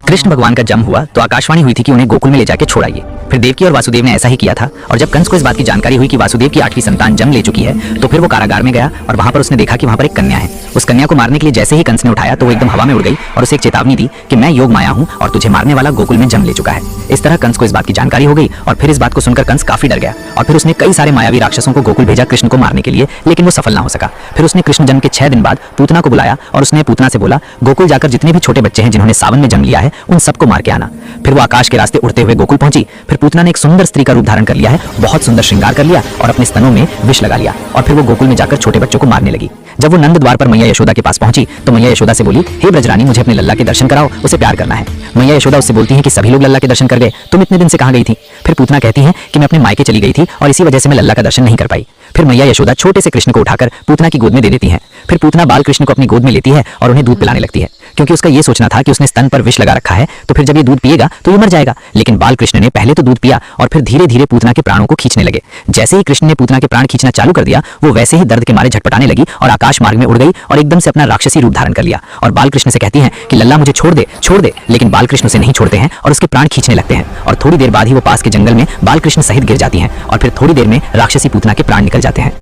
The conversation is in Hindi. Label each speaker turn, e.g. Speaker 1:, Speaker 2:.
Speaker 1: कृष्ण भगवान का जन्म हुआ तो आकाशवाणी हुई थी कि उन्हें गोकुल में ले जाके छोड़ाइए। फिर देवकी और वासुदेव ने ऐसा ही किया था। और जब कंस को इस बात की जानकारी हुई कि वासुदेव की 8वीं संतान जन्म ले चुकी है तो फिर वो कारागार में गया और वहां पर उसने देखा कि वहां पर एक कन्या है। उस कन्या को मारने के लिए जैसे ही कंस ने उठाया तो वो एकदम हवा में उड़ गई और उसे एक चेतावनी दी कि मैं योग माया हूं और तुझे मारने वाला गोकुल में जन्म ले चुका है। इस तरह कंस को इस बात की जानकारी हो गई और फिर इस बात को सुनकर कंस काफी डर गया और फिर उसने कई सारे मायावी राक्षसों को गोकुल भेजा कृष्ण को मारने के लिए, लेकिन वो सफल ना हो सका। फिर उसने कृष्ण जन्म के 6 दिन बाद पूतना को बुलाया और उसने पूतना से बोला, गोकुल जाकर जितने भी छोटे बच्चे हैं जिन्होंने सावन में जन्म लिया है उन सबको मार के आना। फिर वो आकाश के रास्ते उड़ते हुए गोकुल पहुंची। फिर पूतना ने एक सुंदर स्त्री का रूप धारण कर लिया है, बहुत सुंदर श्रृंगार कर लिया और अपने स्तनों में विष लगा लिया और फिर वो गोकुल में जाकर छोटे बच्चों को मारने लगी। जब वो नंद द्वार पर मैया यशोदा के पास पहुंची तो मैया यशोदा से बोली, हे ब्रजरानी, मुझे अपने लल्ला के दर्शन कराओ, उसे प्यार करना है। मैया यशोदा उससे बोलती है कि सभी लोग लल्ला के दर्शन कर गए, तुम इतने दिन से कहां गई थी? फिर पूतना कहती है कि मैं अपने मायके चली गई थी और इसी वजह से मैं लल्ला का दर्शन नहीं कर पाई। फिर मैया यशोदा छोटे से कृष्ण को उठाकर पूतना की गोद में दे देती है। फिर पूतना बाल कृष्ण को अपनी गोद में लेती है और उन्हें दूध पिलाने लगती है, क्योंकि उसका ये सोचना था कि उसने स्तन पर विष लगा रखा है तो फिर जब ये दूध पिएगा तो ये मर जाएगा। लेकिन बाल कृष्ण ने पहले तो दूध पिया और फिर धीरे धीरे पूतना के प्राणों को खींचने लगे। जैसे ही कृष्ण ने पूतना के प्राण खींचना चालू कर दिया वो वैसे ही दर्द के मारे झटपटाने लगी और आकाश मार्ग में उड़ गई और एकदम से अपना राक्षसी रूप धारण कर लिया और बाल कृष्ण से कहती है कि लल्ला मुझे छोड़ दे। लेकिन बाल कृष्ण उसे नहीं छोड़ते हैं और उसके प्राण खींचने लगते हैं और थोड़ी देर बाद ही वो पास के जंगल में बाल कृष्ण सहित गिर जाती हैं और फिर थोड़ी देर में राक्षसी पूतना के प्राण निकल जाते हैं।